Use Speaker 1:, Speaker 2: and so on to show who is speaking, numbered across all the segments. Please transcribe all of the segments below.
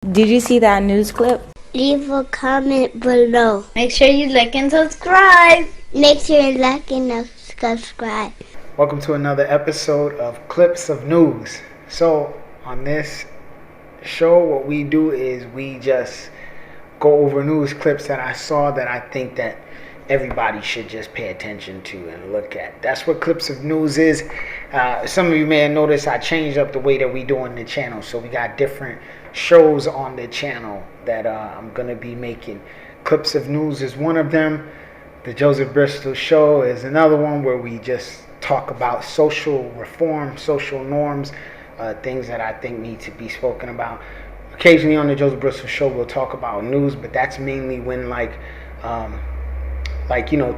Speaker 1: Did you see that news clip?
Speaker 2: Leave a comment below.
Speaker 3: Make sure you like and subscribe.
Speaker 2: Make sure you like and subscribe.
Speaker 4: Welcome to another episode of Clips of News. So, on this show, what we do is we just go over news clips that I saw that I think that everybody should just pay attention to and look at. That's what Clips of News is. Some of you may have noticed I changed up the way that we do on the channel. So we got different shows on the channel that I'm going to be making. Clips of News is one of them. The Joseph Bristol Show is another one where we just talk about social reform, social norms, things that I think need to be spoken about. Occasionally on the Joseph Bristol Show we'll talk about news, but that's mainly when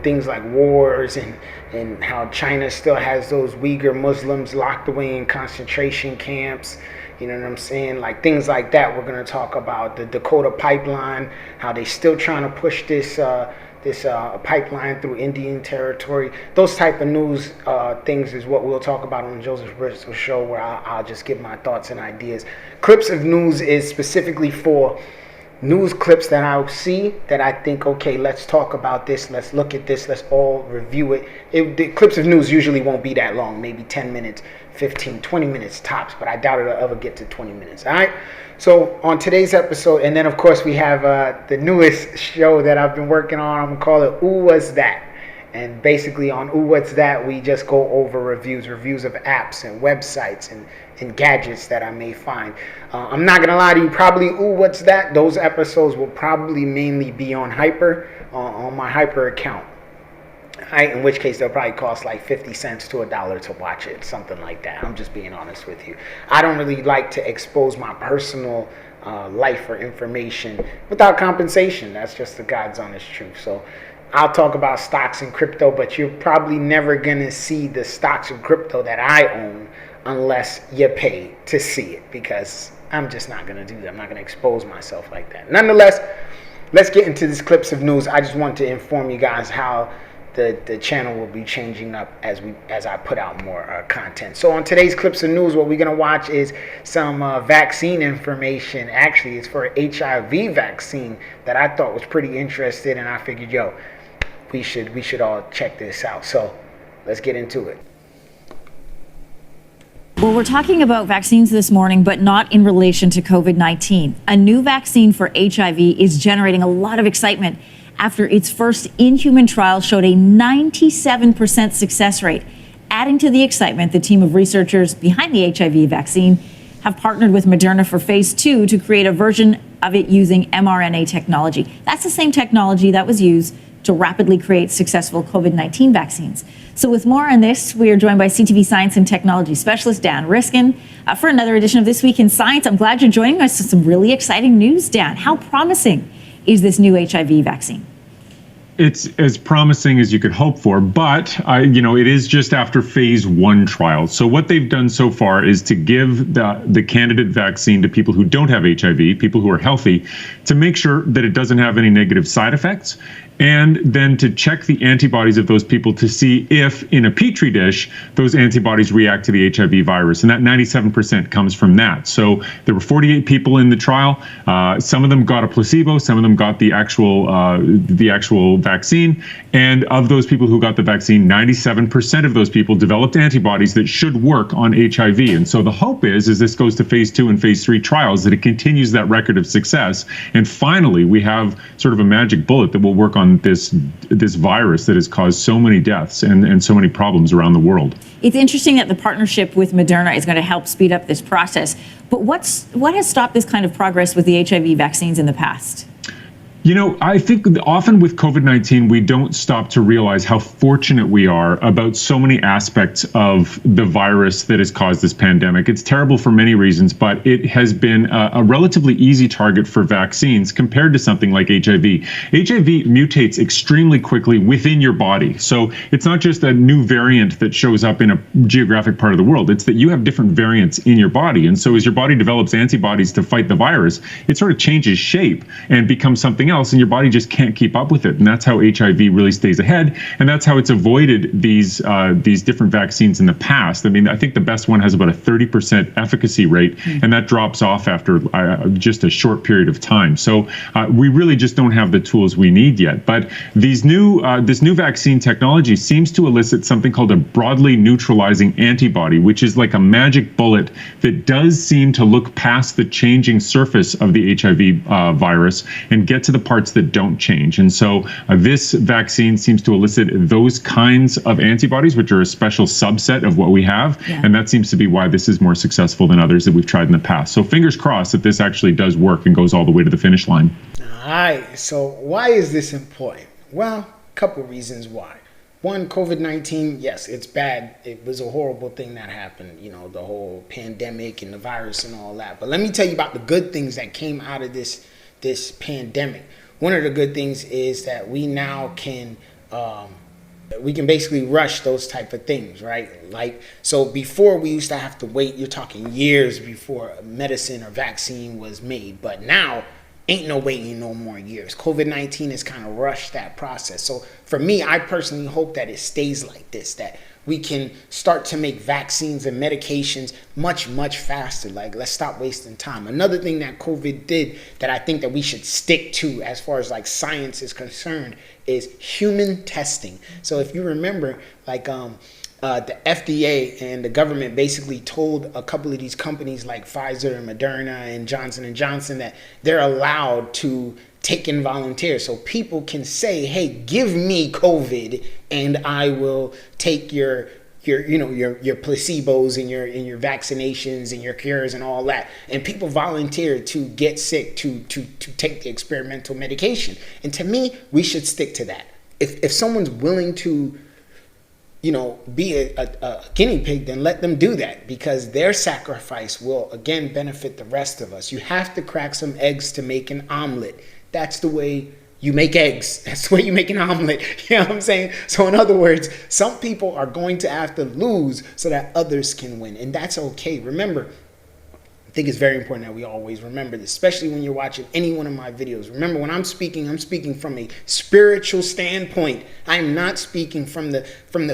Speaker 4: things like wars and how China still has those Uyghur Muslims locked away in concentration camps. You know what I'm saying? Like things like that. We're going to talk about the Dakota pipeline, how they still trying to push this pipeline through Indian territory. Those type of news things is what we'll talk about on the Joseph Bristol Show, where I'll just give my thoughts and ideas. Clips of News is specifically for news clips that I'll see that I think, okay, let's talk about this, let's look at this, let's all review it. The Clips of News usually won't be that long, maybe 10 minutes, 15, 20 minutes tops, but I doubt it'll ever get to 20 minutes, all right? So on today's episode, and then of course we have the newest show that I've been working on. I'm going to call it Ooh, What's That? And basically on Ooh, What's That, we just go over reviews of apps and websites and gadgets that I may find. I'm not going to lie to you, probably Ooh, What's That? Those episodes will probably mainly be on Hyprr, on my Hyprr account. Right? In which case they'll probably cost like 50 cents to $1 to watch it, something like that. I'm just being honest with you. I don't really like to expose my personal life or information without compensation. That's just the God's honest truth. So I'll talk about stocks and crypto, but you're probably never going to see the stocks and crypto that I own unless you pay to see it, because I'm just not going to do that. I'm not going to expose myself like that. Nonetheless, let's get into this Clips of News. I just want to inform you guys how the channel will be changing up as I put out more content. So on today's Clips of News, what we're going to watch is some vaccine information. Actually, it's for an HIV vaccine that I thought was pretty interesting, and I figured, we should all check this out. So let's get into it.
Speaker 5: Well, we're talking about vaccines this morning, but not in relation to COVID-19. A new vaccine for HIV is generating a lot of excitement after its first in-human trial showed a 97% success rate. Adding to the excitement, the team of researchers behind the HIV vaccine have partnered with Moderna for phase 2 to create a version of it using mRNA technology. That's the same technology that was used to rapidly create successful COVID-19 vaccines. So with more on this, we are joined by CTV Science and Technology Specialist Dan Riskin for another edition of This Week in Science. I'm glad you're joining us with some really exciting news, Dan. How promising is this new HIV vaccine?
Speaker 6: It's as promising as you could hope for, but it is just after phase 1 trial. So what they've done so far is to give the candidate vaccine to people who don't have HIV, people who are healthy, to make sure that it doesn't have any negative side effects, and then to check the antibodies of those people to see if, in a petri dish, those antibodies react to the HIV virus. And that 97% comes from that. So there were 48 people in the trial. Some of them got a placebo. Some of them got the actual vaccine. And of those people who got the vaccine, 97% of those people developed antibodies that should work on HIV. And so the hope is, as this goes to phase 2 and phase 3 trials, that it continues that record of success. And finally, we have sort of a magic bullet that will work on this virus that has caused so many deaths and so many problems around the world.
Speaker 5: It's interesting that the partnership with Moderna is going to help speed up this process. But what has stopped this kind of progress with the HIV vaccines in the past?
Speaker 6: I think often with COVID-19, we don't stop to realize how fortunate we are about so many aspects of the virus that has caused this pandemic. It's terrible for many reasons, but it has been a relatively easy target for vaccines compared to something like HIV. HIV mutates extremely quickly within your body. So it's not just a new variant that shows up in a geographic part of the world. It's that you have different variants in your body. And so as your body develops antibodies to fight the virus, it sort of changes shape and becomes something else, and your body just can't keep up with it. And that's how HIV really stays ahead, and that's how it's avoided these different vaccines in the past. I mean, I think the best one has about a 30% efficacy rate, and that drops off after just a short period of time. So we really just don't have the tools we need yet. But this new vaccine technology seems to elicit something called a broadly neutralizing antibody, which is like a magic bullet that does seem to look past the changing surface of the HIV virus and get to the parts that don't change. And so this vaccine seems to elicit those kinds of antibodies, which are a special subset of what we have. Yeah. And that seems to be why this is more successful than others that we've tried in the past. So fingers crossed that this actually does work and goes all the way to the finish line.
Speaker 4: All right. So why is this important? Well, a couple reasons why. One, COVID-19, yes, it's bad. It was a horrible thing that happened, you know, the whole pandemic and the virus and all that. But let me tell you about the good things that came out of this pandemic. One of the good things is that we now can basically rush those type of things, right? Like, so before we used to have to wait, you're talking years before a medicine or vaccine was made. But now, ain't no waiting no more years. COVID-19 has kind of rushed that process. So for me, I personally hope that it stays like this, that we can start to make vaccines and medications much, much faster. Like, let's stop wasting time. Another thing that COVID did that I think that we should stick to as far as like science is concerned is human testing. So if you remember, like the FDA and the government basically told a couple of these companies like Pfizer and Moderna and Johnson & Johnson that they're allowed to take in volunteers. So people can say, hey, give me COVID and I will take your placebos and your vaccinations and your cures and all that. And people volunteer to get sick to take the experimental medication. And to me, we should stick to that. If someone's willing to be a guinea pig, then let them do that, because their sacrifice will, again, benefit the rest of us. You have to crack some eggs to make an omelet. That's the way you make eggs. That's the way you make an omelet. You know what I'm saying? So in other words, some people are going to have to lose so that others can win. And that's okay. Remember, I think it's very important that we always remember this, especially when you're watching any one of my videos. Remember, when I'm speaking from a spiritual standpoint. I'm not speaking from the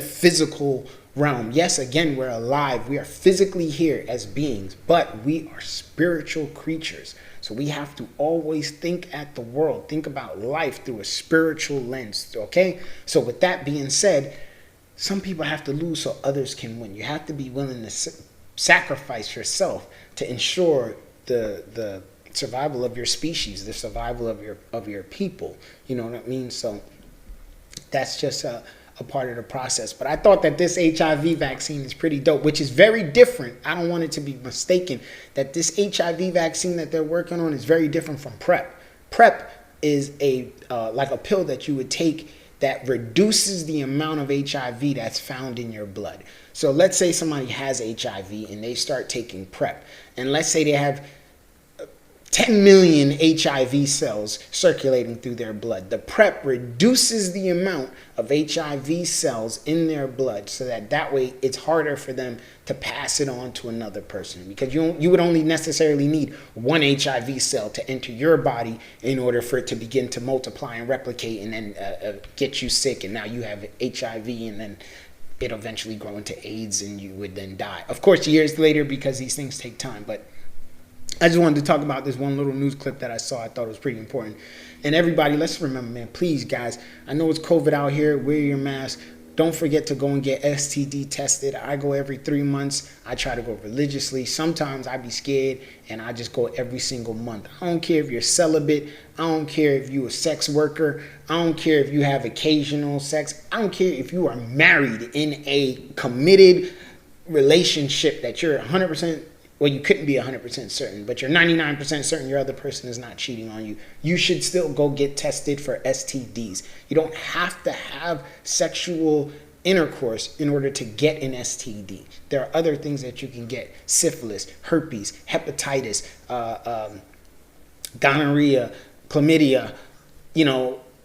Speaker 4: physical realm. Yes, again, we're alive. We are physically here as beings, but we are spiritual creatures. So we have to always think at the world, think about life through a spiritual lens, okay? So with that being said, some people have to lose so others can win. You have to be willing to sacrifice yourself to ensure the survival of your species, the survival of your people. You know what I mean? So that's just a part of the process. But I thought that this HIV vaccine is pretty dope, which is very different. I don't want it to be mistaken that this HIV vaccine that they're working on is very different from PrEP. PrEP is like a pill that you would take that reduces the amount of HIV that's found in your blood. So let's say somebody has HIV and they start taking PrEP, and let's say they have 10 million HIV cells circulating through their blood. The PrEP reduces the amount of HIV cells in their blood so that way it's harder for them to pass it on to another person, because you would only necessarily need one HIV cell to enter your body in order for it to begin to multiply and replicate and then get you sick, and now you have HIV, and then it'll eventually grow into AIDS and you would then die. Of course, years later, because these things take time. But I just wanted to talk about this one little news clip that I saw. I thought it was pretty important. And everybody, let's remember, man, please, guys, I know it's COVID out here. Wear your mask. Don't forget to go and get STD tested. I go every 3 months. I try to go religiously. Sometimes I be scared and I just go every single month. I don't care if you're celibate. I don't care if you're a sex worker. I don't care if you have occasional sex. I don't care if you are married in a committed relationship that you're 100%. Well, you couldn't be 100% certain, but you're 99% certain your other person is not cheating on you. You should still go get tested for STDs. You don't have to have sexual intercourse in order to get an STD. There are other things that you can get: syphilis, herpes, hepatitis, gonorrhea, chlamydia,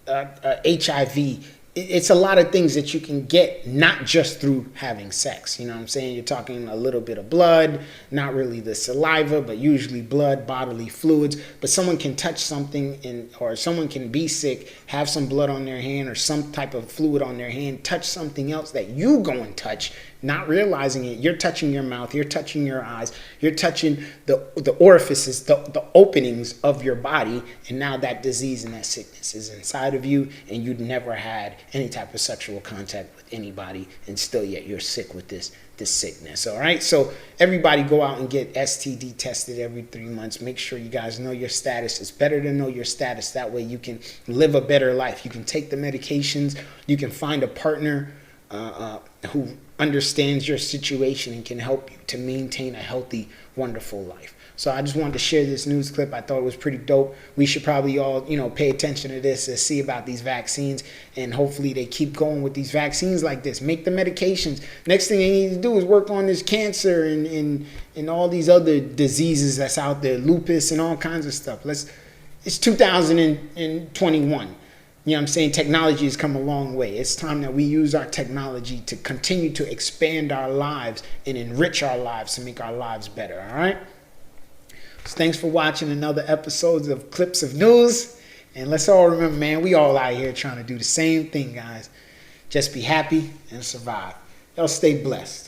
Speaker 4: HIV. it's a lot of things that you can get, not just through having sex. You know what I'm saying? You're talking a little bit of blood, not really the saliva, but usually blood, bodily fluids. But someone can touch something or someone can be sick, have some blood on their hand or some type of fluid on their hand, touch something else that you go and touch, not realizing it. You're touching your mouth, you're touching your eyes, you're touching the orifices, the openings of your body, and now that disease and that sickness is inside of you, and you'd never had any type of sexual contact with anybody, and still yet you're sick with this sickness. All right, so everybody go out and get STD tested every 3 months. Make sure you guys know your status. It's better to know your status. That way you can live a better life. You can take the medications. You can find a partner who understands your situation and can help you to maintain a healthy, wonderful life. So I just wanted to share this news clip. I thought it was pretty dope. We should probably all, pay attention to this and see about these vaccines, and hopefully they keep going with these vaccines like this. Make the medications. Next thing they need to do is work on this cancer and all these other diseases that's out there, lupus and all kinds of stuff. It's 2021. You know what I'm saying? Technology has come a long way. It's time that we use our technology to continue to expand our lives and enrich our lives to make our lives better, all right? So thanks for watching another episode of Clips of News. And let's all remember, man, we all out here trying to do the same thing, guys. Just be happy and survive. Y'all stay blessed.